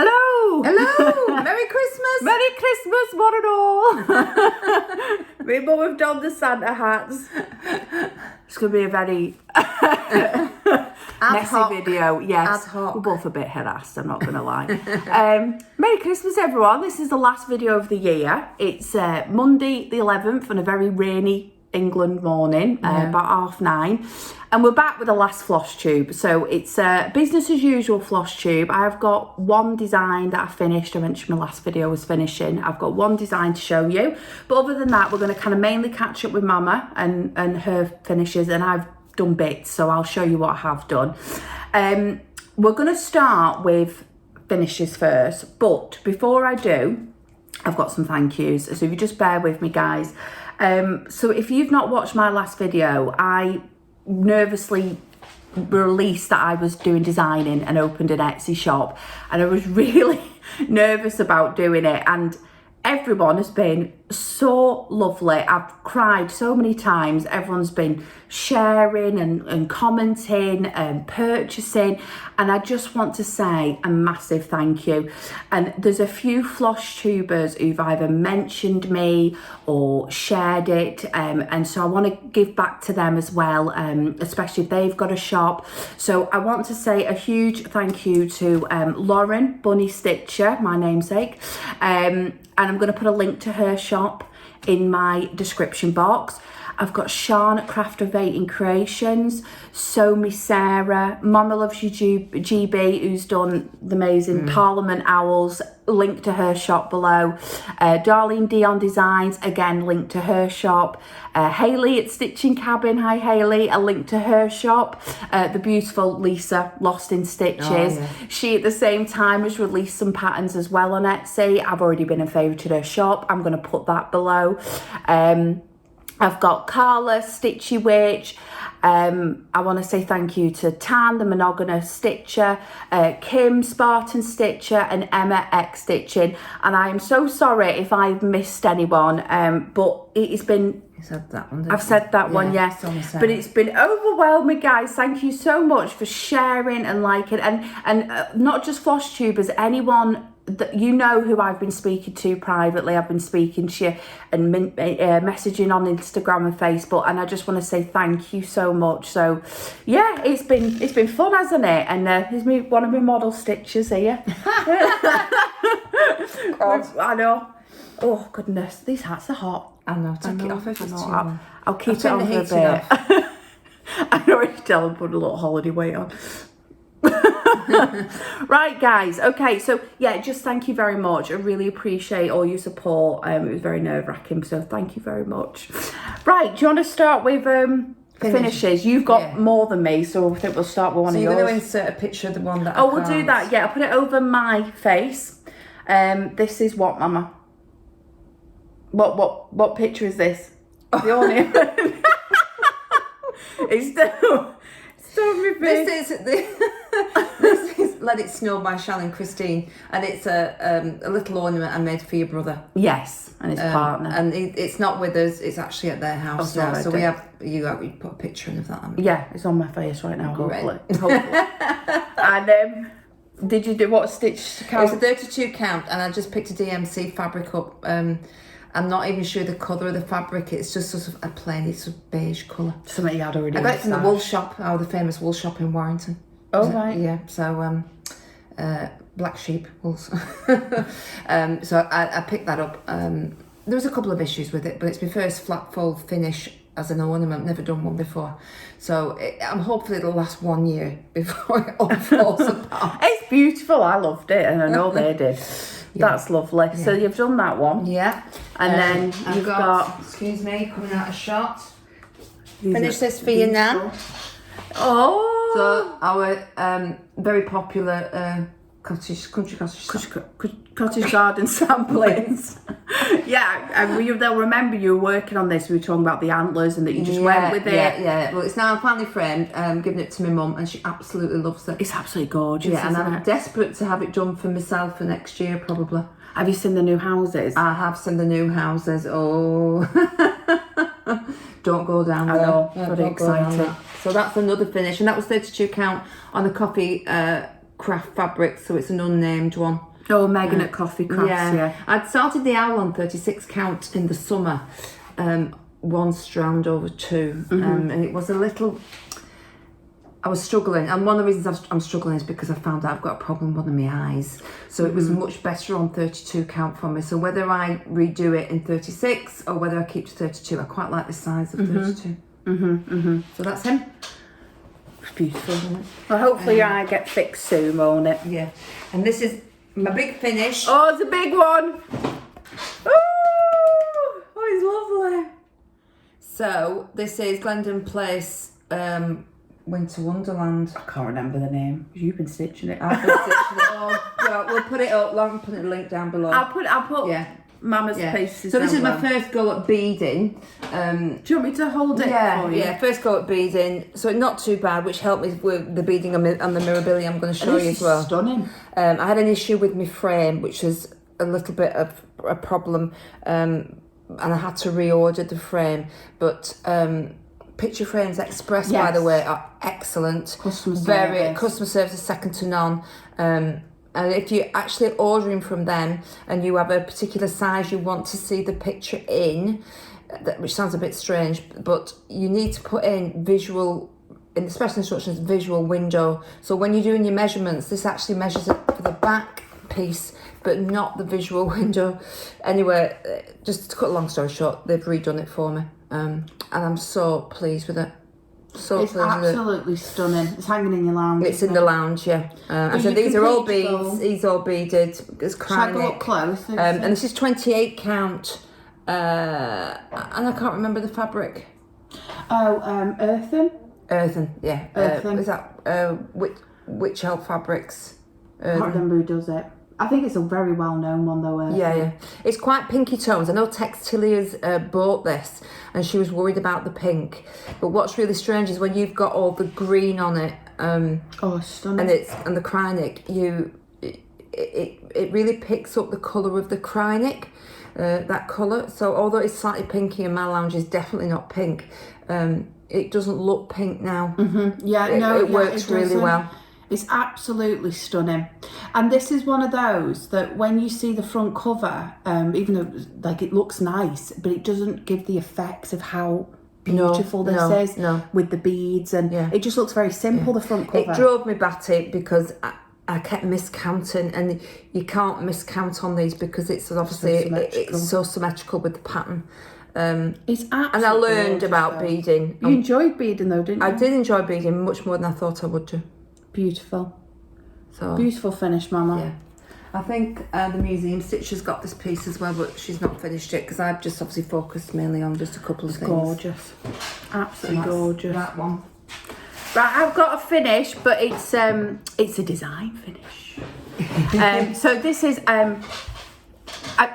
Hello! Hello! Merry Christmas! Merry Christmas, one and all! Me and Mum have done the Santa hats. It's going to be a very messy video. Yes, Ad hoc. we're both a bit harassed, I'm not going to lie. Merry Christmas, everyone. This is the last video of the year. It's Monday the 11th on a very rainy England morning, about 9:30, and we're back with the last floss tube. So it's business as usual floss tube. I've got one design that I finished. I mentioned my last video was finishing. I've got one design to show you, but other than that, we're going to kind of mainly catch up with Mama and her finishes, and I've done bits, so I'll show you what I have done. We're going to start with finishes first, but before I do, I've got some thank yous, so if you just bear with me, guys. So if you've not watched my last video, I nervously released that I was doing designing and opened an Etsy shop, and I was really nervous about doing it, and everyone has been so lovely. I've cried so many times. Everyone's been sharing and commenting and purchasing, and I just want to say a massive thank you. And there's a few floss tubers who've either mentioned me or shared it, and so I want to give back to them as well, especially if they've got a shop. So I want to say a huge thank you to Lauren Bunny Stitcher, my namesake, and I'm going to put a link to her shop in my description box. I've got Sean at Craft of Eating Creations, So Me Sarah, Mama Loves You GB, who's done the amazing Parliament Owls, link to her shop below. Darlene Deon Designs, again, link to her shop. Hayley at Stitching Cabin, hi Hayley, a link to her shop. The beautiful Lisa, Lost in Stitches. She at the same time has released some patterns as well on Etsy. I've already been a favourite to her shop. I'm going to put that below. I've got Carla, Stitchy Witch. I want to say thank you to Tan, the Monogamous Stitcher, Kim, Spartan Stitcher, and Emma X Stitching. And I am so sorry if I've missed anyone, but it has been... You said that one, didn't I've said that one, yes. But it's been overwhelming, guys. Thank you so much for sharing and liking. And not just floss tubers, anyone that you know who I've been speaking to privately. I've been speaking to you and messaging on Instagram and Facebook, and I just want to say thank you so much. So yeah, it's been fun, hasn't it? And here's me, one of my model stitches here. I know. Oh goodness, these hats are hot. I know, take it off if it's too warm. I'll keep it on for a bit. I know what you tell them, put a little holiday weight on. Right, guys, okay, so yeah, just thank you very much. I really appreciate all your support. It was very nerve-wracking, so thank you very much. Right, do you want to start with finishes? You've got more than me, so I think we'll start with one of yours. So you're going to insert a picture of the one that we'll do that. Yeah, I'll put it over my face. This is what, Mama? What picture is this? The awning. It's still my face. This is Let It Snow by Shall and Christine, and it's a little ornament I made for your brother. Yes, and his partner. And it's not with us; it's actually at their house now. So we put a picture in of that. Yeah, it's on my face right now. Great. Hopefully. And did you do what stitch count? It's a 32 count, and I just picked a DMC fabric up. I'm not even sure the colour of the fabric. It's just sort of a plain, it's a beige colour. Something you had already. I got it from the wool shop, the famous wool shop in Warrington. Oh, right. Yeah, so black sheep also. So I picked that up. There was a couple of issues with it, but it's my first flat fold finish as an ornament. Never done one before. So I'm hopefully it'll last 1 year before it all falls apart. It's beautiful. I loved it, and I know they did. Yeah. That's lovely. Yeah. So you've done that one. Yeah. And then you've got... Excuse me, coming out of shot. Finish this for you now. Oh! So our very popular cottage garden samplings. Yeah, and they'll remember you were working on this. We were talking about the antlers and that you just went with it. Yeah. Well, it's now finally framed. Giving it to my mum, and she absolutely loves it. It's absolutely gorgeous. Yeah, and I'm desperate to have it done for myself for next year, probably. Have you seen the new houses? I have seen the new houses. Oh, don't go down there. I know. Very exciting. So that's another finish, and that was 32 count on the coffee craft fabric, so it's an unnamed one. Oh, Megan at Coffee Crafts, yeah. I'd started the owl on 36 count in the summer, one strand over two, and it was a little... I was struggling, and one of the reasons I'm struggling is because I found out I've got a problem with one of my eyes. So it was much better on 32 count for me. So whether I redo it in 36 or whether I keep to 32, I quite like the size of 32. So that's him. It's beautiful, isn't it? Well, hopefully your eye get fixed soon, won't it? Yeah. And this is my big finish. Oh, it's a big one. Oh, it's lovely. So this is Glendon Place Winter Wonderland. I can't remember the name. You've been stitching it. I've been stitching it all. Well, we'll put it up. I'll put a link down below. I'll put Mama's pieces. So this is down my first go at beading. Do you want me to hold it for you? Yeah, first go at beading. So not too bad, which helped me with the beading on the Mirabillia I'm going to show you as well. Stunning. I had an issue with my frame, which was a little bit of a problem, and I had to reorder the frame. But Picture Frames Express, by the way, are excellent. Customer service is second to none. And if you're actually ordering from them and you have a particular size you want to see the picture in, which sounds a bit strange, but you need to put in visual, in the special instructions, visual window. So when you're doing your measurements, this actually measures it for the back piece, but not the visual window. Anyway, just to cut a long story short, they've redone it for me. And I'm so pleased with it. It's absolutely stunning. It's hanging in your lounge. It's in the lounge, yeah. And so these are all beads. These are all beaded. It's Shall I go up close? And this is 28 count. And I can't remember the fabric. Oh, earthen. Earthen, yeah. Earthen. Is that Witch Elf Fabrics? I can't remember who does it. I think it's a very well-known one though. Yeah. It's quite pinky tones. I know Textilia's bought this and she was worried about the pink. But what's really strange is when you've got all the green on it, stunning. and the Krynic, it really picks up the colour of the Krynic, that colour. So although it's slightly pinky and my lounge is definitely not pink, it doesn't look pink now. It works really well. It's absolutely stunning. And this is one of those that when you see the front cover, even though it looks nice, but it doesn't give the effects of how beautiful this is with the beads, and it just looks very simple, the front cover. It drove me batty because I kept miscounting, and you can't miscount on these because it's obviously it's so symmetrical with the pattern. It's absolutely and I learned about beading. You enjoyed beading though, didn't you? I did enjoy beading much more than I thought I would do. Beautiful. So beautiful finish, Mama. Yeah. I think the museum stitcher's got this piece as well, but she's not finished it because I've just obviously focused mainly on just a couple of things. Gorgeous. Absolutely gorgeous. That one. Right, I've got a finish, but it's a design finish. So this is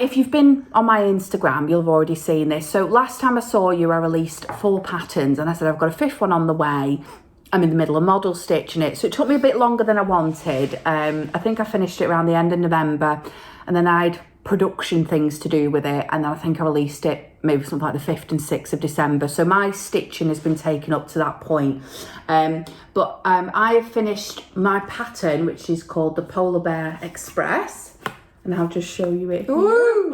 if you've been on my Instagram, you'll have already seen this. So last time I saw you, I released 4 patterns, and I said I've got a 5th one on the way. I'm in the middle of model stitching it, so it took me a bit longer than I wanted. I think I finished it around the end of November, and then I had production things to do with it, and then I think I released it maybe something like the 5th and 6th of December. So my stitching has been taken up to that point. But I have finished my pattern, which is called the Polar Bear Express, and I'll just show you it. Ooh,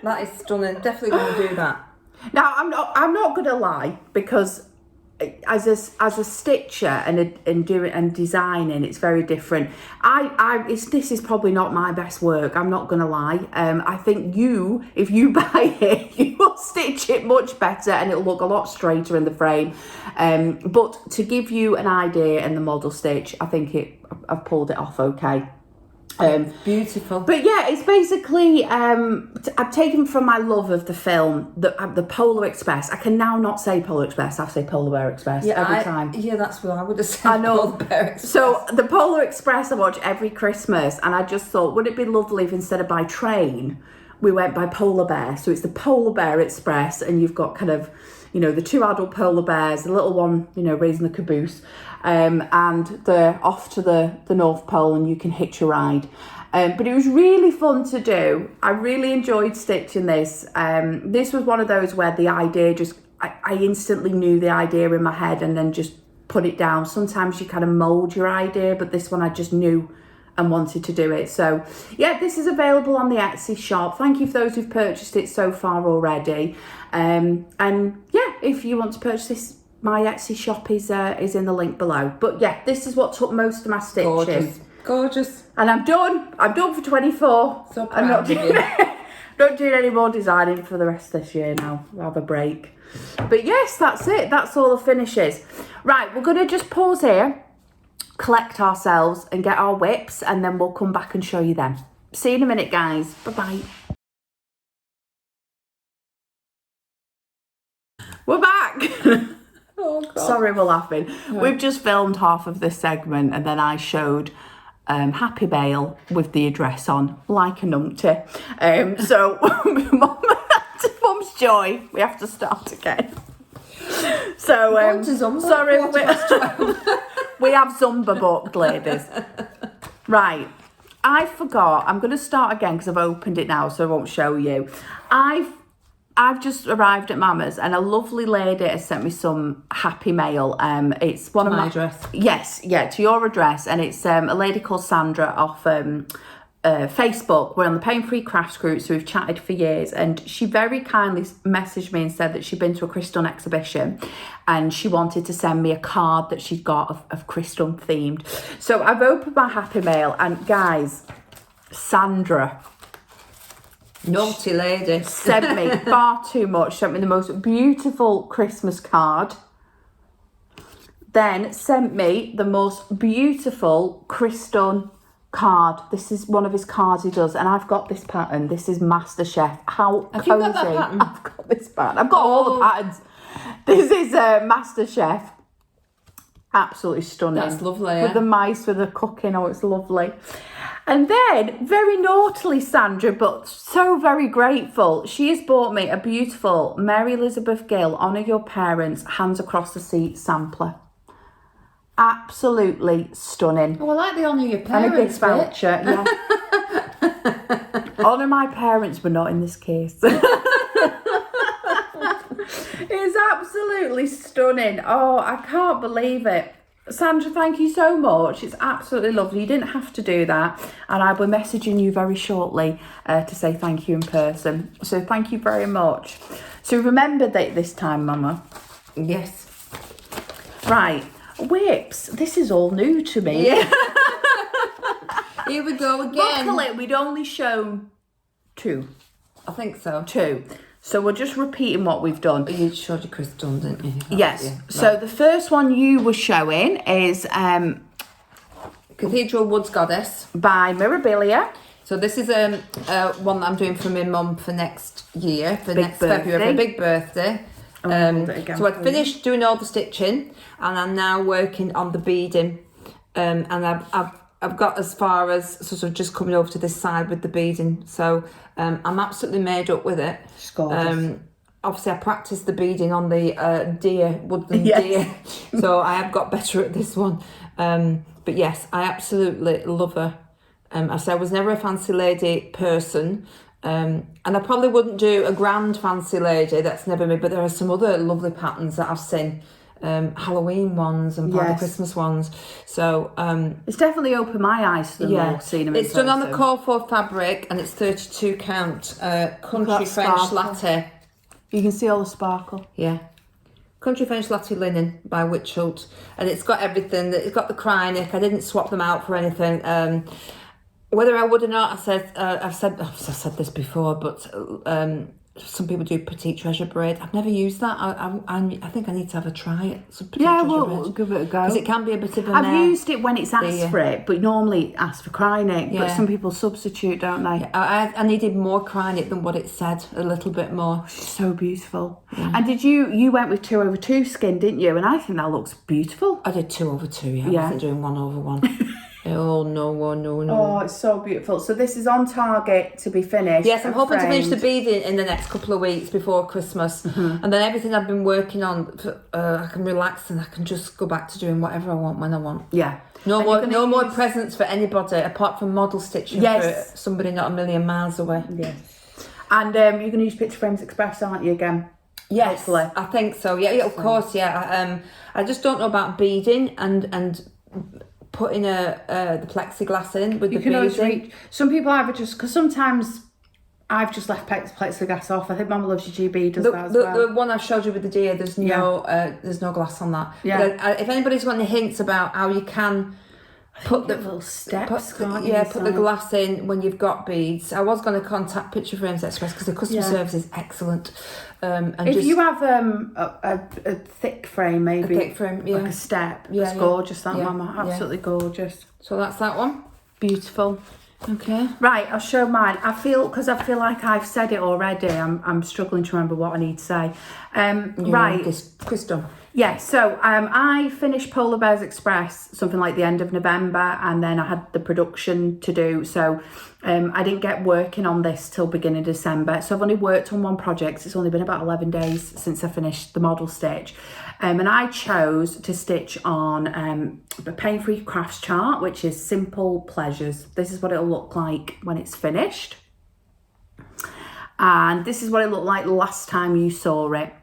that is stunning. Definitely going to do that. Now I'm not going to lie, because as a stitcher and designing, it's very different. This is probably not my best work, I'm not gonna lie. I think if you buy it, you will stitch it much better and it'll look a lot straighter in the frame. But to give you an idea in the model stitch, I think I've pulled it off okay. Beautiful. But yeah, it's basically I've taken from my love of the film the Polar Express. I can now not say Polar Express, I have to say Polar Bear Express every time. Yeah, that's what I would have said. I know. Polar Bear Express. So the Polar Express I watch every Christmas, and I just thought, would it be lovely if instead of by train we went by Polar Bear? So it's the Polar Bear Express, and you've got kind of, the 2 adult polar bears, the little one, raising the caboose, and they're off to the North Pole, and you can hitch a ride. But it was really fun to do. I really enjoyed stitching this. This was one of those where the idea I instantly knew the idea in my head and then just put it down. Sometimes you kind of mould your idea, but this one I just knew and wanted to do it. So yeah, this is available on the Etsy shop. Thank you for those who've purchased it so far already. And yeah, if you want to purchase this, my Etsy shop is in the link below. But yeah, this is what took most of my stitching. Gorgeous. And I'm done. I'm done for 24. So proud I'm not of you. not doing any more designing for the rest of this year now. I'll have a break. But yes, that's it. That's all the finishes. Right, we're going to just pause here, collect ourselves and get our whips, and then we'll come back and show you them. See you in a minute, guys. Bye-bye. We're back. Oh, God. Sorry, we're laughing. Right. We've just filmed half of this segment and then I showed Happy Bale with the address on, like a numpty. So, Mum's joy. We have to start again. So, sorry, we have Zumba booked, ladies. Right. I forgot. I'm going to start again because I've opened it now, so I won't show you. I've just arrived at Mama's and a lovely lady has sent me some happy mail. It's one of my address. Yes, yeah, to your address, and it's a lady called Sandra off Facebook. We're on the Pain Free Crafts group, so we've chatted for years, and she very kindly messaged me and said that she'd been to a Chris Dunn exhibition and she wanted to send me a card that she'd got of Chris Dunn themed. So I've opened my happy mail, and guys, Sandra, naughty lady, sent me far too much. Sent me the most beautiful Christmas card, then sent me the most beautiful Chris Dunn card. This is one of his cards he does, and I've got this pattern. This is MasterChef. How have cozy. You got that pattern? I've got this pattern. I've got all the patterns. This is MasterChef. Absolutely stunning. That's lovely, yeah. With the mice, with the cooking. Oh, it's lovely. And then, very naughtily, Sandra, but so very grateful, she has bought me a beautiful Mary Elizabeth Gill Honour Your Parents Hands Across the Seat sampler. Absolutely stunning. Oh, I like the honour your parents. And a gift voucher, yeah. Honour my parents, but not in this case. It's absolutely stunning. Oh, I can't believe it. Sandra, thank you so much. It's absolutely lovely. You didn't have to do that. And I will be messaging you very shortly to say thank you in person. So thank you very much. So remember that this time, Mama. Yes. Right. Whips. This is all new to me. Yeah. Here we go again. Luckily, we'd only shown two. I think so. Two. So we're just repeating what we've done. You showed you Chris Dunn, didn't you? Yes. Yeah. So the first one you were showing is Cathedral Woods Goddess by Mirabillia. So this is one that I'm doing for my mum for next year, for Big next February, for a big birthday. So I'd finished doing all the stitching, and I'm now working on the beading. And I've got as far as sort of just coming over to this side with the beading. So I'm absolutely made up with it. It's gorgeous. Obviously, I practiced the beading on the Woodland deer, so I have got better at this one. But yes, I absolutely love her. I said I was never a fancy lady person, and I probably wouldn't do a grand fancy lady. That's never me. But there are some other lovely patterns that I've seen, Halloween ones and part of the Christmas ones. So it's definitely opened my eyes to them all. Seeing them it's done on the call for fabric, and it's 32 count country French latte. You can see all the sparkle. Yeah. Country French latte linen by Witchult, and it's got everything. It's got the cry neck. I didn't swap them out for anything. Whether I would or not, I've said this before, but some people do petite treasure braid. I've never used that. I think I need to have a try at some petite treasure braid. We'll give it a go. Because it can be a bit of a I've used it when it's asked for it, but normally asked for cry neck. But some people substitute, don't they? Yeah, I needed more cry neck than what it said, a little bit more. So beautiful. Yeah. And did you went with 2/2 skin, didn't you? And I think that looks beautiful. I did 2/2, yeah. I wasn't doing 1/1. Oh, no. Oh, it's so beautiful. So this is on target to be finished. Yes, I'm hoping to finish the beading in the next couple of weeks before Christmas. Mm-hmm. And then everything I've been working on, I can relax and I can just go back to doing whatever I want when I want. Yeah. No more presents for anybody apart from model stitching for somebody not a million miles away. Yes. And you're going to use Picture Frames Express, aren't you, again? Yes, hopefully. I think so. Yeah, of course, yeah. I just don't know about beading and putting the plexiglass in with You the can always beads in. reach. Some people either just, because sometimes I've just left plexiglass off. I think Mama Loves Your GB does that as well. The one I showed you with the deer, there's no glass on that. Yeah. But if anybody's got any hints about how you can put the little steps, put the glass in when you've got beads. I was going to contact Picture Frames Express because the customer service is excellent. And if you have a thick frame, maybe a thick frame, like a step, it's gorgeous. That Mama, absolutely gorgeous. So that's that one. Beautiful. Okay. Right, I'll show mine. I feel like I've said it already. I'm struggling to remember what I need to say. Right. Chris Dunn. Yeah, so I finished Polar Bears Express something like the end of November, and then I had the production to do. So I didn't get working on this till beginning of December. So I've only worked on one project. It's only been about 11 days since I finished the model stitch. And I chose to stitch on the Paine Free Crafts chart, which is Simple Pleasures. This is what it'll look like when it's finished. And this is what it looked like last time you saw it.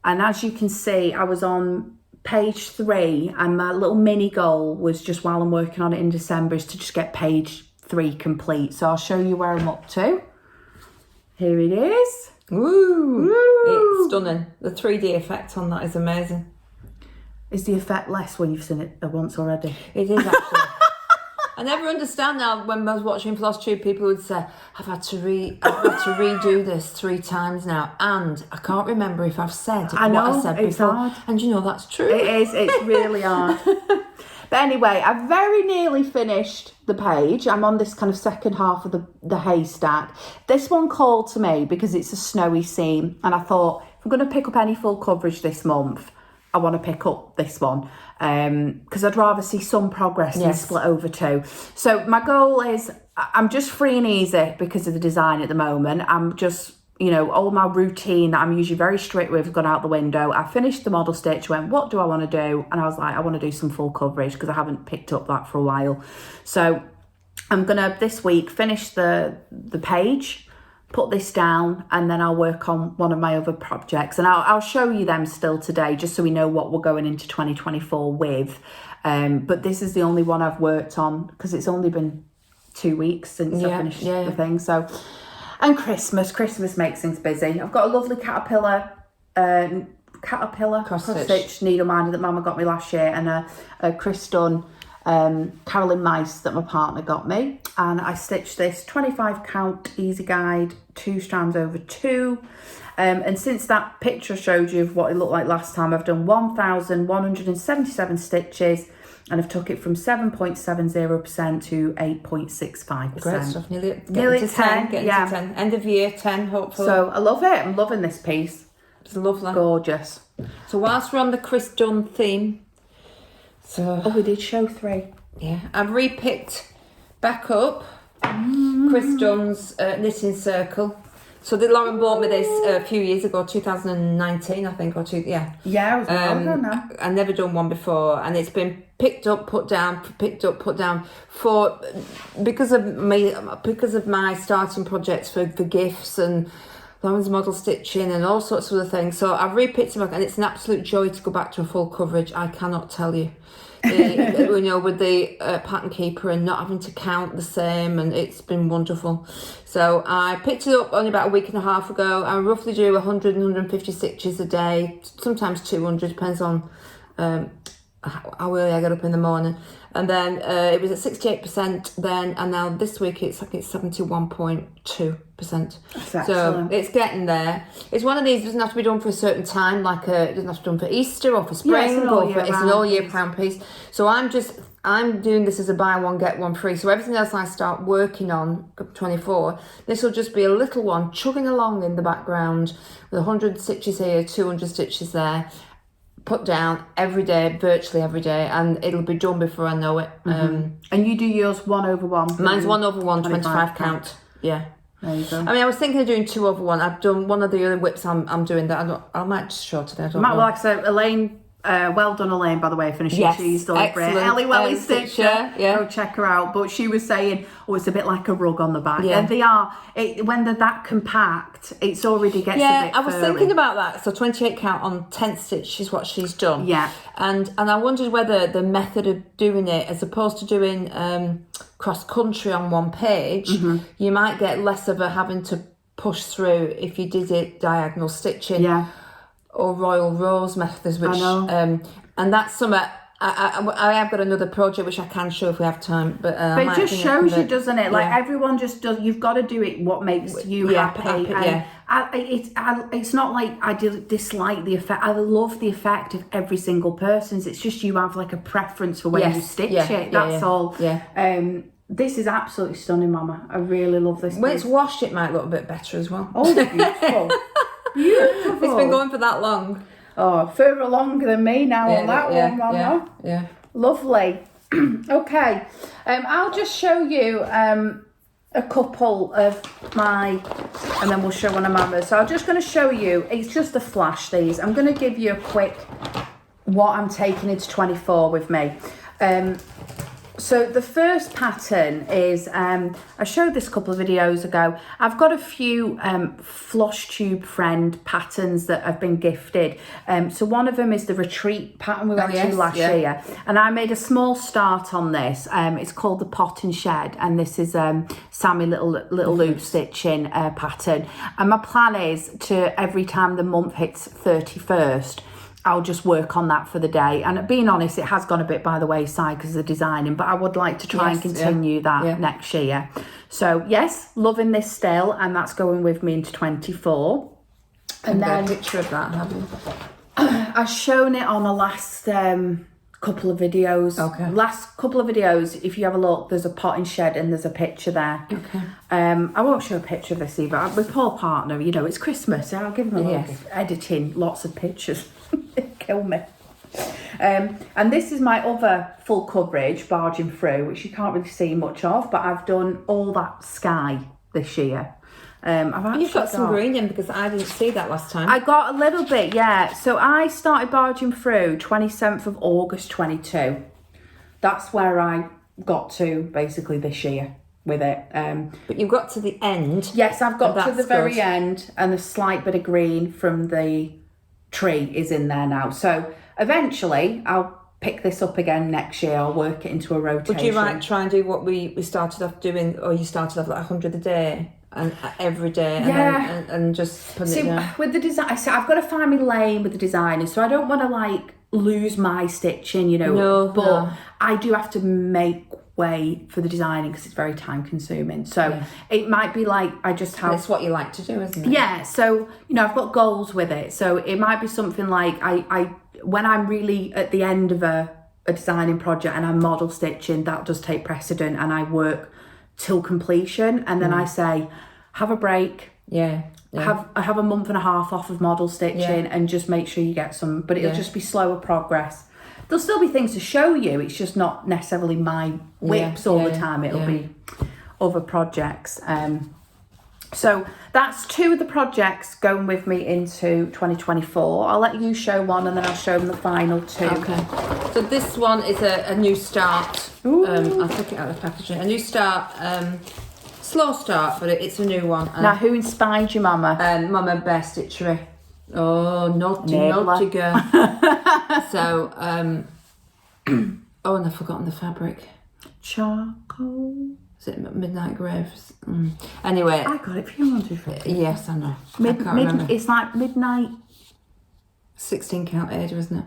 And as you can see, I was on page 3, and my little mini goal was, just while I'm working on it in December, is to just get page 3 complete. So I'll show you where I'm up to. Here it is. Ooh. It's stunning. The 3D effect on that is amazing. Is the effect less when you've seen it once already? It is actually. I never understand now, when I was watching Flosstube, people would say, I've had to redo this 3 times now, and I can't remember if I've said what I said before. Hard. And you know that's true. It is, it's really hard. But anyway, I've very nearly finished the page. I'm on this kind of second half of the haystack. This one called to me because it's a snowy seam, and I thought, if I'm going to pick up any full coverage this month, I want to pick up this one because I'd rather see some progress than split over 2. So my goal is, I'm just free and easy because of the design at the moment. I'm just, all my routine that I'm usually very strict with has gone out the window. I finished the model stitch, went, what do I want to do? And I was like, I want to do some full coverage because I haven't picked up that for a while. So I'm going to, this week, finish the page, put this down, and then I'll work on one of my other projects, and I'll show you them still today, just so we know what we're going into 2024 with. But this is the only one I've worked on because it's only been 2 weeks since I finished the thing. So, and Christmas makes things busy. I've got a lovely caterpillar cross stitch needle minder that Mama got me last year, and a Chris Dunn Carolyn mice that my partner got me, and I stitched this 25 count easy guide 2 strands over 2, and since that picture showed you of what it looked like last time, I've done 1,177 stitches, and I've took it from 7.70% to 8.65%. Great stuff. Nearly to 10. Getting to 10. End of year 10, hopefully. So I love it. I'm loving this piece. It's lovely. Gorgeous. So whilst we're on the Chris Dunn theme, we did show 3. Yeah, I've repicked back up Chris Dunn's knitting circle. So Lauren bought me this a few years ago, 2019, I think, or 2. Yeah. Yeah, I was now. I've never done one before, and it's been picked up, put down, picked up, put down because of my starting projects for gifts and Lauren's model stitching and all sorts of other things. So I've repicked them up, and it's an absolute joy to go back to a full coverage. I cannot tell you. With the pattern keeper and not having to count the same, and it's been wonderful. So I picked it up only about a week and a half ago. I roughly do 100 and 150 stitches a day, sometimes 200, depends on how early I get up in the morning. And then it was at 68% then, and now this week it's 71.2%. So it's getting there. It's one of these, it doesn't have to be done for a certain time, like it doesn't have to be done for Easter or for spring, it's an all year round piece. So I'm doing this as a buy one get one free. So everything else I start working on 24, this will just be a little one chugging along in the background with 100 stitches here, 200 stitches there, put down every day, virtually every day, and it'll be done before I know it. And you do yours 1/1? Mine's 1/1, 25 count. Yeah. There you go. I mean, I was thinking of doing 2/1. I've done one of the other whips I'm doing that. I might just show today. I don't know. Like I said, Elaine well done, Elaine, by the way, finishing Yes, she's done great. excellent. Ellie Welly Stitcher, yeah. go check her out. But she was saying, oh, it's a bit like a rug on the back. Yeah. And they are, when they're that compact, it's already gets a bit I was furry. thinking about that. So 28 count on 10th stitch is what she's done. Yeah. And I wondered whether the method of doing it, as opposed to doing cross country on one page, you might get less of a having to push through if you did it diagonal stitching. Yeah. Or Royal Rose methods, which I know. and that's something I have got another project which I can show if we have time, but it just shows you, doesn't it? Like yeah. everyone just does. You've got to do it what makes you happy. And it's not like I dislike the effect. I love the effect of every single person's. It's just you have like a preference for when you stitch it. That's all. Yeah. This is absolutely stunning, Mama. I really love this. When it's washed, it might look a bit better as well. Oh, beautiful. Beautiful. It's been going for that long. Oh, further along than me now on that one, Mama. Yeah. Lovely. Okay. I'll just show you a couple of my, and then we'll show one of Mama's. So I'm just going to show you, it's just a flash these. I'm going to give you a quick what I'm taking into 24 with me. So the first pattern is, I showed this a couple of videos ago. I've got a few Flosstube friend patterns that have been gifted. So one of them is the retreat pattern we went to last year. And I made a small start on this. It's called the Pot and Shed. And this is Sammy little loop stitching pattern. And my plan is to, every time the month hits 31st, I'll just work on that for the day. And being honest, it has gone a bit by the wayside because of the designing, but I would like to try and continue that next year. So yes, loving this still, and that's going with me into 24. And then a picture of that, have you? I've shown it on the last couple of videos. Okay. Last couple of videos, if you have a look, there's a pot and shed and there's a picture there. Okay. I won't show a picture of this either. With Paul Partner, you know, it's Christmas, so I'll give him a look. Editing lots of pictures. Kill me. And this is my other full coverage, barging through, which you can't really see much of, but I've done all that sky this year. You've got some green in, because I didn't see that last time. I got a little bit, yeah. So I started barging through 27th of August 22. That's where I got to basically this year with it. But you've got to the end. Yes, I've got to the very good. end, and the slight bit of green from the tree is in there now. So eventually I'll pick this up again next year. I'll work it into a rotation. Would you try and do what we started off doing, or you started off like 100 a day and every day, and just put it down? With the design, so I've got to find my lane with the designer, so I don't want to like lose my stitching, you know. But I do have to make way for the designing because it's very time consuming. So it might be like I just have. It's what you like to do, isn't it? Yeah. So you know, I've got goals with it. So it might be something like I when I'm really at the end of a designing project and I'm model stitching, that does take precedent, and I work till completion, and then I say, have a break. Yeah. Have a month and a half off of model stitching and just make sure you get some, but it'll just be slower progress. There'll still be things to show you, it's just not necessarily my whips all the time, it'll be other projects. So that's two of the projects going with me into 2024. I'll let you show one and then I'll show them the final two. Okay. So this one is a new start. I'll take it out of the packaging. A new start, slow start, but it's a new one. Now, who inspired you, Mama? Mama Bear Stitchery. Oh, naughty girl. So, and I've forgotten the fabric. Charcoal. Is it Midnight Graves? Anyway. I got it for you, 150. Yes, I know. I can't remember. It's like midnight. 16 count Aida, isn't it?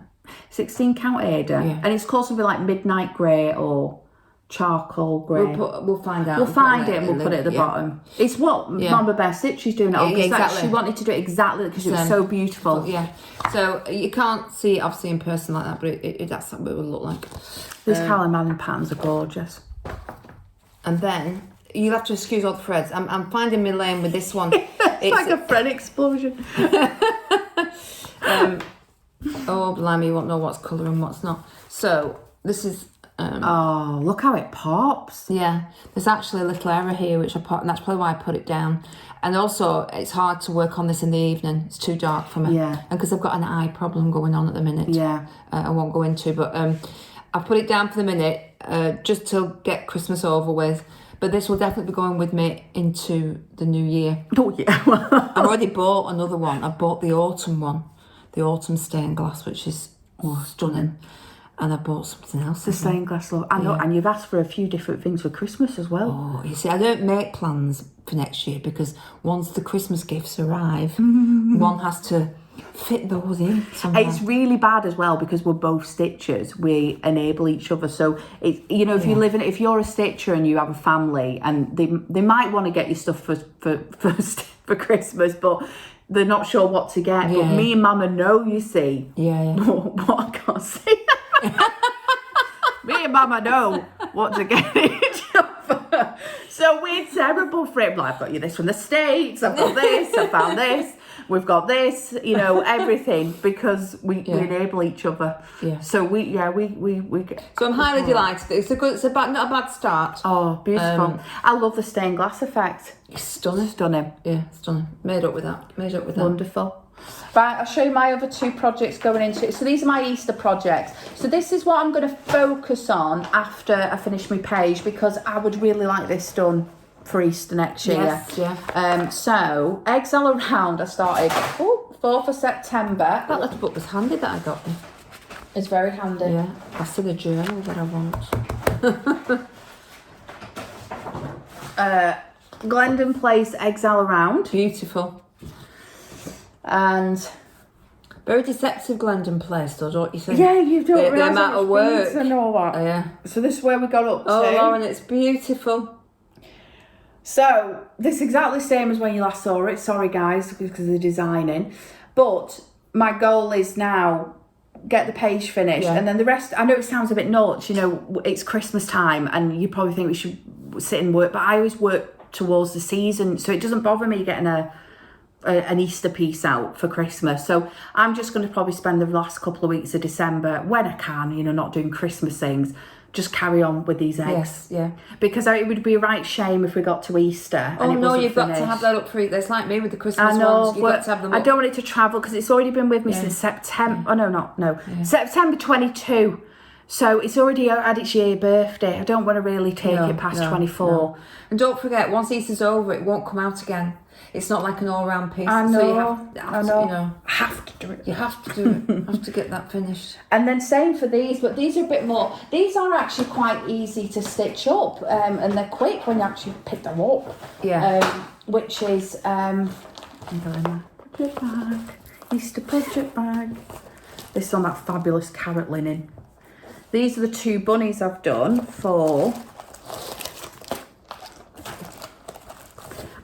16 count Aida. Yeah. And it's called something like Midnight Grey or Charcoal Grey. We'll find out. We'll find it and we'll put it at the bottom. It's what Mama Bear Stitchery's doing it on. Exactly. She wanted to do it exactly because it was so beautiful. Yeah. So you can't see it obviously in person like that, but that's what it would look like. These Carolyn Manning patterns are gorgeous. And then you'll have to excuse all the threads. I'm finding my lane with this one. it's like a thread explosion. Oh, blimey, you won't know what's colour and what's not. So this is Oh, look how it pops. Yeah, there's actually a little error here which I put, and that's probably why I put it down. And also, it's hard to work on this in the evening. It's too dark for me. Yeah. And because I've got an eye problem going on at the minute. Yeah. I won't go into, but I've put it down for the minute just to get Christmas over with. But this will definitely be going with me into the new year. Oh, yeah. I've already bought another one. I bought the autumn one, the autumn stained glass, which is stunning. And I bought something else. The stained glass, love. I know, and you've asked for a few different things for Christmas as well. Oh, you see, I don't make plans for next year because once the Christmas gifts arrive, one has to fit those in somehow. It's really bad as well because we're both stitchers. We enable each other. So it's, you know, if you live in, if you're a stitcher and you have a family, and they might want to get you stuff for Christmas, but they're not sure what to get. But me and Mama know, you see. Yeah. What I can't say. Me and Mama know what to get each other. So we're terrible for it. Like, I've got you this from the States, I've got this, I found this, we've got this, you know, everything, because we enable each other. Yeah. So we get. So I'm highly delighted. It's not a bad start. Oh, beautiful. I love the stained glass effect. It's stunning. Stunning. Yeah, stunning. Made up with that. Wonderful. Right, I'll show you my other two projects going into it. So these are my Easter projects. So this is what I'm going to focus on after I finish my page, because I would really like this done for Easter next year. Yes, yeah. So eggs all around. I started 4th of September. That little book was handy that I got. It's very handy. Yeah, I see the journal that I want. Glendon Place eggs all around. Beautiful. And very deceptive Glendon Place, though, don't you think? yeah, you don't realise the amount of work and all that. Oh, yeah. So this is where we got up to. Oh, Lauren, it's beautiful. So this is exactly the same as when you last saw it. Sorry, guys, because of the designing. But my goal is now get the page finished, and then the rest. I know it sounds a bit nuts. You know, it's Christmas time, and you probably think we should sit and work. But I always work towards the season, so it doesn't bother me getting an Easter piece out for Christmas. So I'm just going to probably spend the last couple of weeks of December, when I can, you know, not doing Christmas things, just carry on with these eggs. Yes, yeah. Because it would be a right shame if we got to Easter and it wasn't you've got finished. to have that up for it. It's like me with the Christmas I know, ones. You've got to have them up. I don't want it to travel because it's already been with me since September. Oh, no. September 22. So it's already had its year birthday. I don't want to really take it past 24. No. And don't forget, once Easter's over, it won't come out again. It's not like an all-round piece. I know. So you have to, you know, have to do it. You have to do it. Have to get that finished. And then same for these, but these are a bit more. These are actually quite easy to stitch up, and they're quick when you actually pick them up. Yeah. Which is project bag, Easter project bag. This is on that fabulous carrot linen. These are the two bunnies I've done for.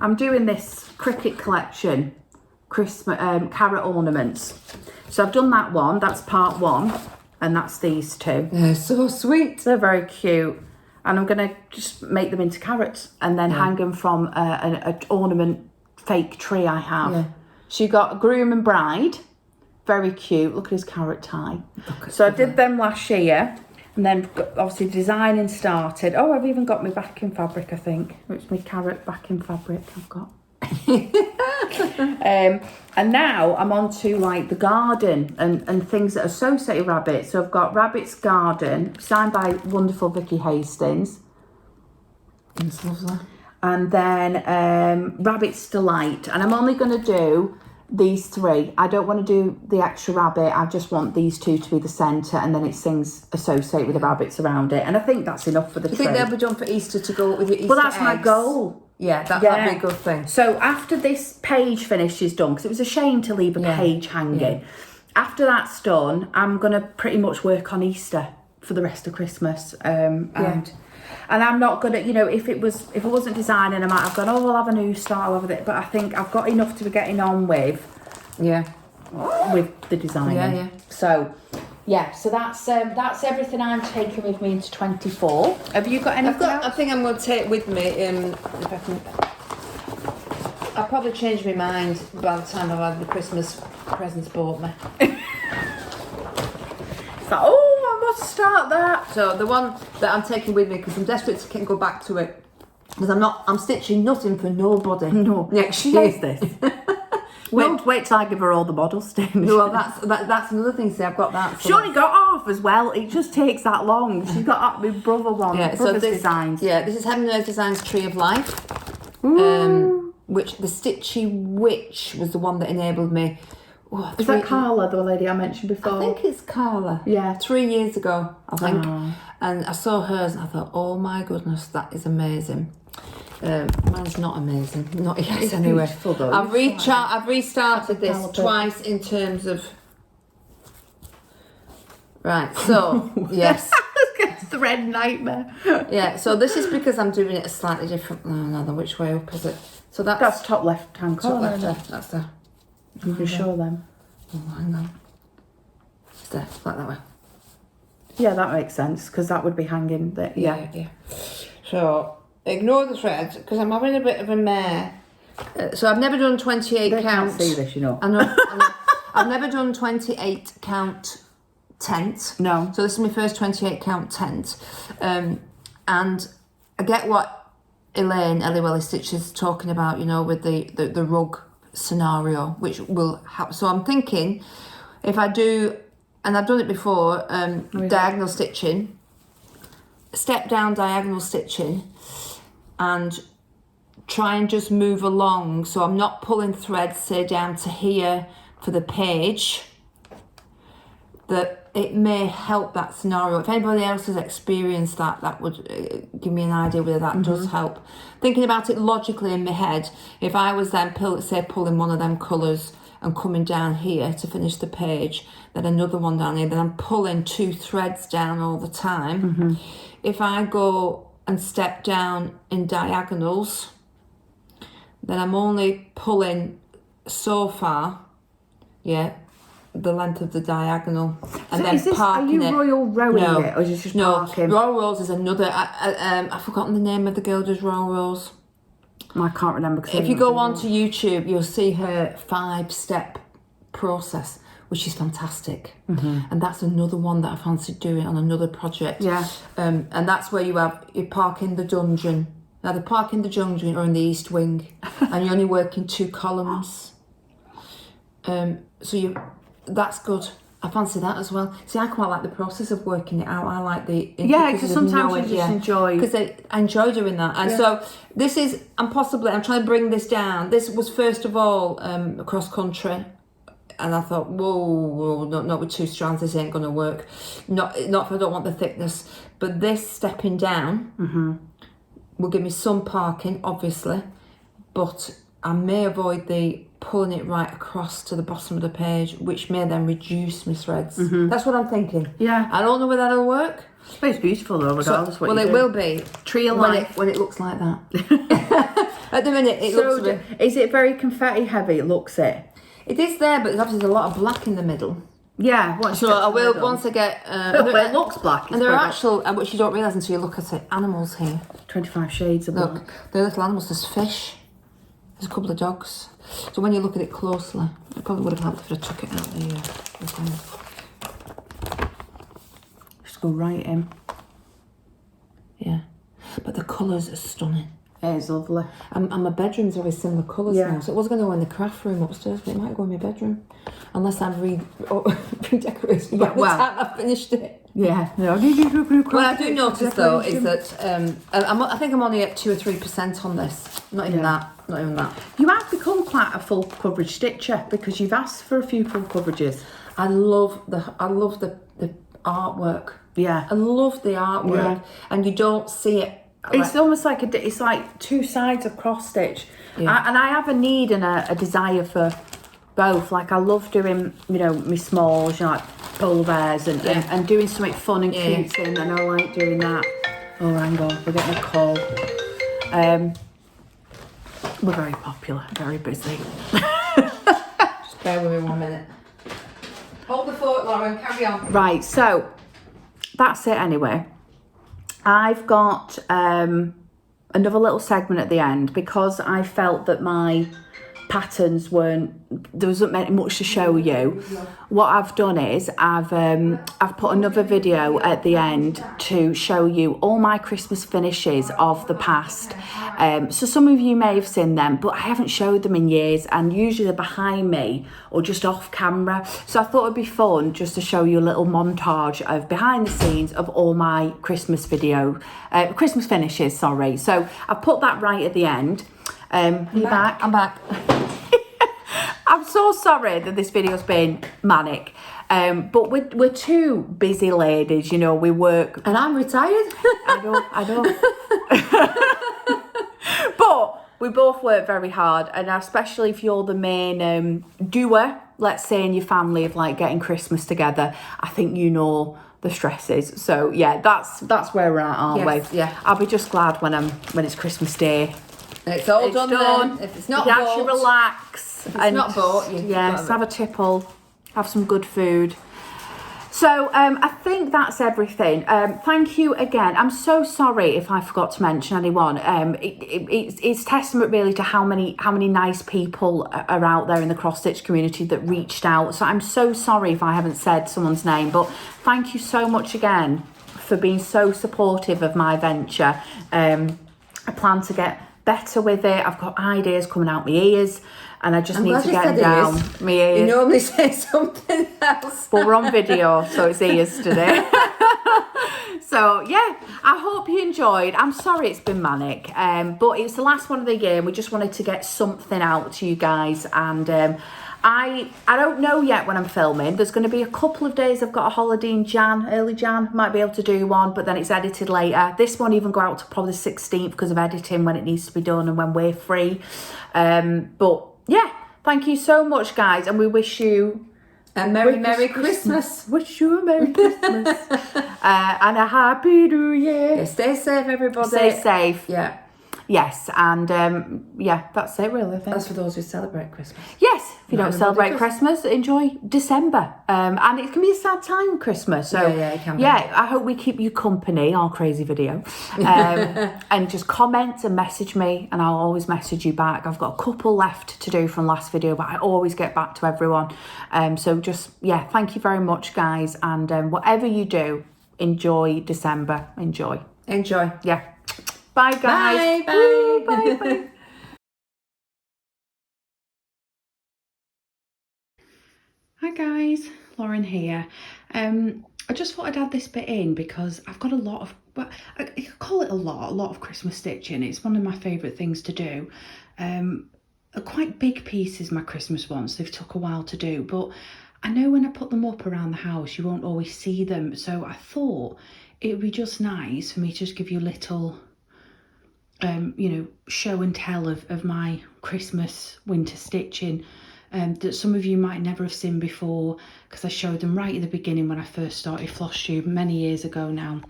I'm doing this cricket collection, Christmas carrot ornaments. So I've done that one. That's part one, and that's these two. They're so sweet. They're very cute, and I'm gonna just make them into carrots and then hang them from an ornament fake tree I have. Yeah. So you got a groom and bride. Very cute. Look at his carrot tie. So I did them last year, and then obviously designing started. Oh, I've even got my backing fabric, I think. It's my carrot backing fabric I've got. And now I'm on to like the garden and things that associate with rabbits. So I've got Rabbit's Garden, designed by wonderful Vicky Hastings. It's lovely. And then Rabbit's Delight. And I'm only going to do these three. I don't want to do the extra rabbit. I just want these two to be the centre, and then it sings associate with the rabbits around it. And I think that's enough for the tree. I think they'll be done for Easter to go with your Easter Well, that's eggs. my goal. Yeah, that'd be a good thing. So after this page finish is done, because it was a shame to leave a page hanging. Yeah. After that's done, I'm going to pretty much work on Easter for the rest of Christmas. And I'm not going to, you know, if it wasn't designing, I might have gone, we'll have a new style of it. But I think I've got enough to be getting on with. Yeah. With the designing. Yeah. So that's everything I'm taking with me into 24. Have you got anything else? I think I'm going to take with me, if I can, I'll probably change my mind by the time I've had the Christmas presents bought me. It's like, to start that. So the one that I'm taking with me, because I'm desperate to go back to it, because I'm stitching nothing for nobody. No, next she year. knows this. Wait till I give her all the model stitch. Well, that's another thing. See, I've got that. She only got off as well. It just takes that long. She's got that with brother one. Yeah, Brother's so designs. Yeah, this is Heaven and Earth Designs Tree of Life. Which the Stitchy Witch was the one that enabled me. Oh, is that Carla, the lady I mentioned before? I think it's Carla. Yeah. 3 years ago, I think. Oh. And I saw hers and I thought, oh my goodness, that is amazing. Mine's not amazing, not yet. It's anyway. Beautiful, though. I've restarted this caliper. twice in terms of. Right, so yes. Thread nightmare. Yeah, so this is because I'm doing it a slightly different. No, which way up is it? So That's top left hand top corner. left. There. That's the. You can show them. Oh, hang on. It's there, like that way. Yeah, that makes sense because that would be hanging there. Yeah. So ignore the threads because I'm having a bit of a mare. So I've never done 28 They count. can't see this, you know. I know. I've never done 28 count tent. No. So this is my first 28 count tent. And I get what Ellie Welly Stitch is talking about, you know, with the rug scenario, which will happen. So I'm thinking if I do, and I've done it before, diagonal stitching, step down diagonal stitching, and try and just move along. So I'm not pulling threads, say, down to here for the page, that it may help that scenario. If anybody else has experienced that, that would give me an idea whether that does help. Thinking about it logically in my head, if I was then pulling one of them colours and coming down here to finish the page, then another one down here, then I'm pulling 2 threads down all the time. If I go and step down in diagonals, then I'm only pulling so far, the length of the diagonal, and So then parking it. Are you royal rowing it, or is it just parking? Royal Rolls is another. I've forgotten the name of the girl who does Royal Rolls. I can't remember. If you go onto YouTube, you'll see her 5-step process, which is fantastic. And that's another one that I fancied doing on another project. Yeah. And that's where you park in the dungeon. Now they park in the dungeon or in the east wing, and you only work in 2 columns. That's good. I fancy that as well. See, I quite like the process of working it out. I like the because sometimes you just enjoy. Because I enjoy doing that. And so this is. I'm trying to bring this down. This was first of all cross country, and I thought, whoa, not with 2 strands. This ain't gonna work. Not if I don't want the thickness. But this stepping down will give me some parking, obviously, but I may avoid the pulling it right across to the bottom of the page, which may then reduce my threads. That's what I'm thinking. Yeah. I don't know whether that'll work. But it's beautiful though, regardless what you do. Well, it will be. Tree of life. When it looks like that. At the minute, it looks a bit... Is it very confetti heavy? It looks it. It is there, but there's a lot of black in the middle. Yeah. So I will, once I get... it looks black. And there are actual, which you don't realise until you look at it, animals here. 25 shades of black. Look, they're little animals. There's fish. There's a couple of dogs. So when you look at it closely, it probably would have helped if I took it out the thing. Just go right in. Yeah. But the colours are stunning. It is lovely. And my bedroom's always similar colours now. So it was going to go in the craft room upstairs, but it might go in my bedroom. Unless I've redecorated by the time I've finished it. Yeah. No. What I do notice though is that I think I'm only at 2 or 3% on this. Not even that. Not even that. You have become quite a full coverage stitcher because you've asked for a few full coverages. I love the artwork. Yeah. I love the artwork, and you don't see it. It's almost like it's like 2 sides of cross stitch, and I have a need and a desire for both. Like I love doing, my smalls, like polar bears and doing something fun and cute in, and I like doing that. Oh, hang on, we're getting a call. We're very popular, very busy. Just bear with me 1 minute. Hold the fort, Lauren, carry on. Right, so that's it anyway. I've got another little segment at the end because I felt that my patterns there wasn't much to show you. What I've done is I've put another video at the end to show you all my Christmas finishes of the past. So some of you may have seen them, but I haven't showed them in years, and usually they're behind me or just off camera. So I thought it'd be fun just to show you a little montage of behind the scenes of all my Christmas finishes, sorry. So I put that right at the end. Are you back? I'm back. I'm so sorry that this video's been manic, but we're two busy ladies, you know, we work. And I'm retired. I know. But we both work very hard, and especially if you're the main doer, let's say in your family, of like getting Christmas together, I think you know the stresses. So yeah, that's where we're at, aren't we? Yeah. I'll be just glad when it's Christmas Day. It's all done. Then. If it's not you bought, actually relax. If it's not bought, yes, have a tipple, have some good food. So I think that's everything. Thank you again. I'm so sorry if I forgot to mention anyone. It's testament really to how many nice people are out there in the cross stitch community that reached out. So I'm so sorry if I haven't said someone's name, but thank you so much again for being so supportive of my venture. I plan to get better with it. I've got ideas coming out my ears, and I just need to get them down my ears. You normally say something else. Well, we're on video, so it's ears today. So yeah, I hope you enjoyed. I'm sorry it's been manic, but it's the last one of the year, and we just wanted to get something out to you guys. And I don't know yet when I'm filming. There's going to be a couple of days I've got a holiday in early Jan. Might be able to do one, but then it's edited later. This won't even go out to probably the 16th because of editing, when it needs to be done and when we're free. But yeah, thank you so much, guys, and we wish you a Merry Christmas. Wish you a Merry Christmas and a Happy New Year. Yeah, stay safe, everybody. Stay safe. Yeah. Yes, and yeah, that's it really, I think. That's for those who celebrate Christmas. Yes, if you don't celebrate Christmas, enjoy December. And it can be a sad time, Christmas. So yeah, it can be. Yeah, I hope we keep you company, our crazy video. And just comment and message me, and I'll always message you back. I've got a couple left to do from last video, but I always get back to everyone. So just, yeah, thank you very much, guys. And whatever you do, enjoy December. Enjoy. Yeah. Bye, guys. Bye. Woo, bye. Hi guys, Lauren here. I just thought I'd add this bit in because I've got a lot of, well, I could call it a lot of Christmas stitching. It's one of my favourite things to do. Quite big pieces, my Christmas ones. They've took a while to do, but I know when I put them up around the house, you won't always see them. So I thought it would be just nice for me to just give you a little show and tell of my Christmas winter stitching that some of you might never have seen before, because I showed them right at the beginning when I first started Flosstube many years ago now.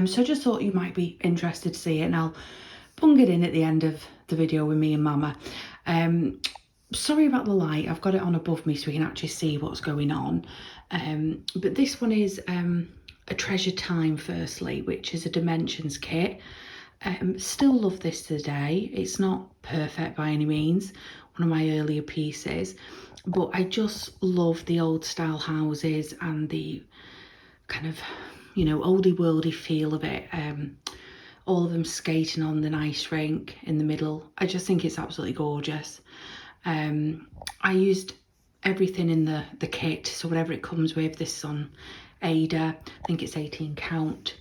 So I just thought you might be interested to see it, and I'll bung it in at the end of the video with me and Mama. Sorry about the light, I've got it on above me so we can actually see what's going on. But this one is a Treasure Time firstly, which is a dimensions kit. Still love this today. It's not perfect by any means, one of my earlier pieces, but I just love the old style houses and the kind of, oldie worldy feel of it. All of them skating on the ice rink in the middle. I just think it's absolutely gorgeous. I used everything in the kit, so whatever it comes with. This is on Aida, I think it's 18 count.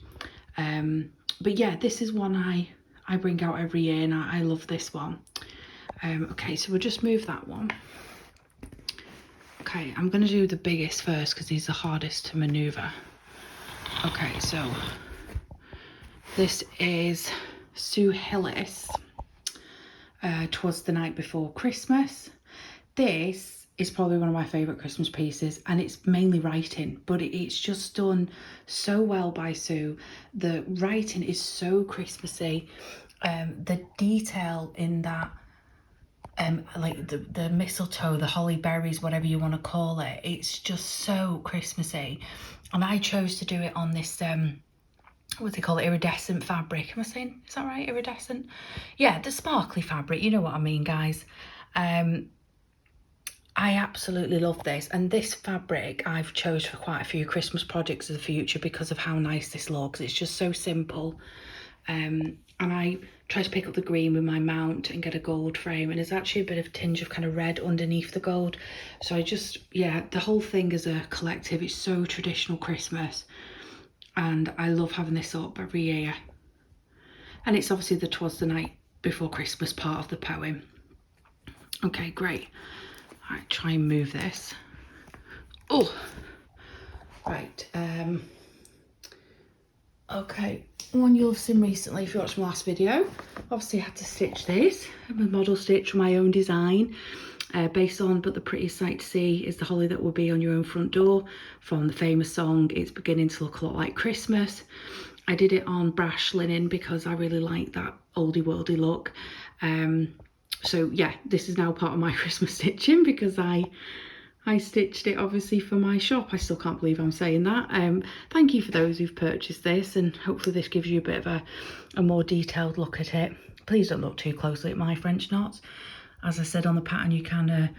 But yeah, this is one I bring out every year, and I love this one. Okay, so we'll just move that one. Okay, I'm going to do the biggest first because he's the hardest to manoeuvre. Okay, so this is Sue Hillis. 'Twas the Night Before Christmas. This is probably one of my favourite Christmas pieces, and it's mainly writing, but it's just done so well by Sue. The writing is so Christmassy. The detail in that, like the mistletoe, the holly berries, whatever you want to call it, it's just so Christmassy. And I chose to do it on this what do they call it, iridescent fabric. Am I saying, is that right, iridescent? Yeah, the sparkly fabric, you know what I mean, guys. I absolutely love this, and this fabric I've chose for quite a few Christmas projects in the future because of how nice this looks. It's just so simple, and I tried to pick up the green with my mount and get a gold frame, and there's actually a bit of tinge of kind of red underneath the gold. So I just, yeah, the whole thing as a collective, it's so traditional Christmas, and I love having this up every year. And it's obviously the "'Twas the Night Before Christmas" part of the poem. Okay, great. All right, try and move this. Oh, right. Okay, one you'll have seen recently if you watched my last video. Obviously I had to stitch this. I'm a model stitch from my own design, based on "But the Prettiest Sight to See is the Holly That Will Be on Your Own Front Door" from the famous song "It's Beginning to Look a Lot Like Christmas." I did it on brash linen because I really like that oldie worldy look. So yeah, this is now part of my Christmas stitching because I stitched it obviously for my shop. I still can't believe I'm saying that. Thank you for those who've purchased this, and hopefully this gives you a bit of a more detailed look at it. Please don't look too closely at my French knots. As I said on the pattern, you can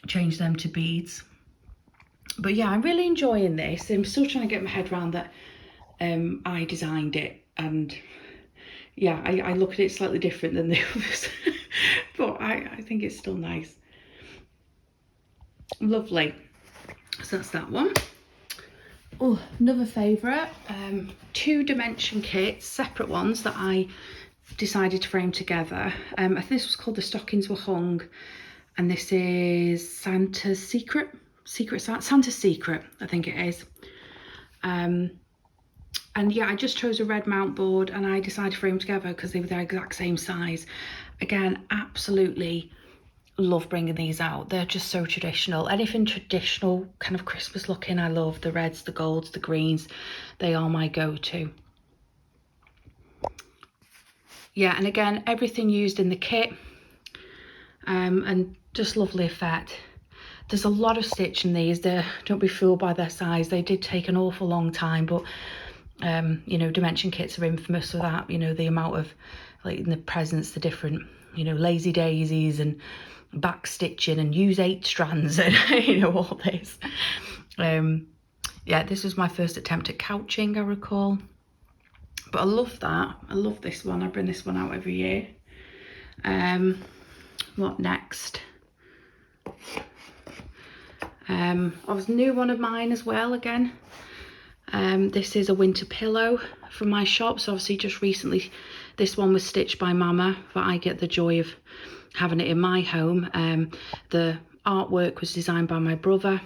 change them to beads. But yeah, I'm really enjoying this. I'm still trying to get my head around that I designed it, and yeah, I look at it slightly different than the others. But I think it's still nice. Lovely. So that's that one. Oh, another favourite. 2-dimension kits, separate ones that I decided to frame together. I think this was called "The Stockings Were Hung," and this is Santa's Secret. Santa's Secret, I think it is. And yeah, I just chose a red mount board and I decided to frame them together because they were the exact same size. Again, absolutely love bringing these out. They're just so traditional. Anything traditional, kind of Christmas looking, I love. The reds, the golds, the greens, they are my go-to. Yeah, and again, everything used in the kit, and just lovely effect. There's a lot of stitch in these. Don't be fooled by their size. They did take an awful long time, but you know, dimension kits are infamous for that. You know, the amount of, like, in the presents, the different, you know, lazy daisies and back stitching and use 8 strands and you know, all this. Yeah, this was my first attempt at couching, I recall, but I love that. I love this one. I bring this one out every year. What next? I was new one of mine as well again. This is a winter pillow from my shop. So obviously just recently this one was stitched by Momma, but I get the joy of having it in my home. The artwork was designed by my brother,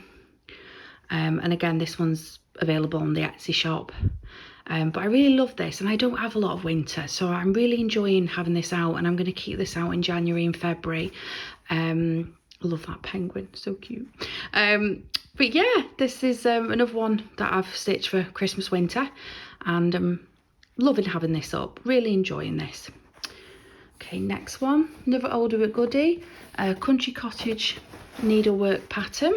and again this one's available on the Etsy shop. But I really love this, and I don't have a lot of winter, so I'm really enjoying having this out, and I'm going to keep this out in January and February. I love that penguin, so cute. But yeah, this is another one that I've stitched for Christmas winter, and I'm loving having this up, really enjoying this. Okay, next one, another older but goodie, Country Cottage needlework pattern,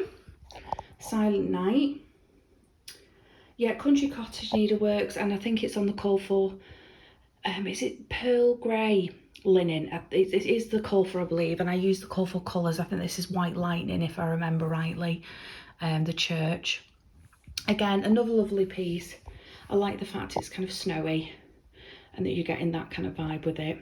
Silent Night. Yeah, Country Cottage needleworks, and I think it's on the call for, is it pearl grey linen? It is the call for, I believe, and I use the call for colours. I think this is White Lightning, if I remember rightly. The church. Again, another lovely piece. I like the fact it's kind of snowy and that you're getting that kind of vibe with it.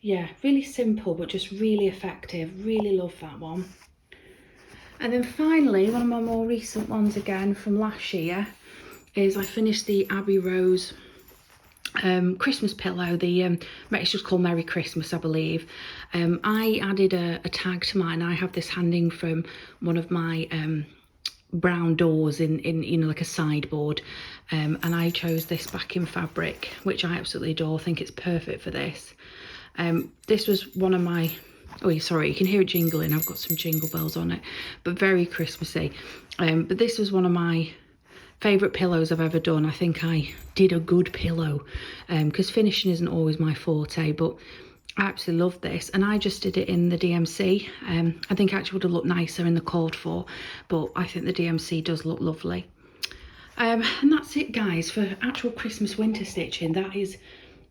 Yeah, really simple but just really effective. Really love that one. And then finally, one of my more recent ones again from last year is I finished the Abbey Rose Christmas pillow. It's just called Merry Christmas, I believe. I added a tag to mine. I have this hanging from one of my brown doors in you know, like a sideboard, and I chose this backing fabric, which I absolutely adore. I think it's perfect for this. This was one of my, oh sorry, you can hear it jingling, I've got some jingle bells on it, but very Christmassy. But this was one of my favourite pillows I've ever done. I think I did a good pillow, because finishing isn't always my forte, but I absolutely love this, and I just did it in the DMC. I think it actually would have looked nicer in the called for, but I think the DMC does look lovely. And that's it, guys, for actual Christmas winter stitching. That is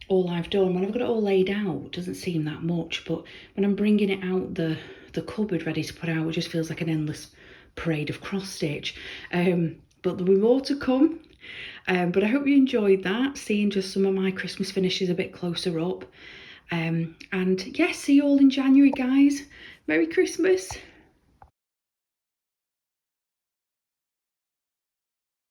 all I've done. When I've got it all laid out, it doesn't seem that much, but when I'm bringing it out the cupboard ready to put out, it just feels like an endless parade of cross stitch. But there'll be more to come. But I hope you enjoyed that, seeing just some of my Christmas finishes a bit closer up. And yes, see you all in January, guys. Merry Christmas.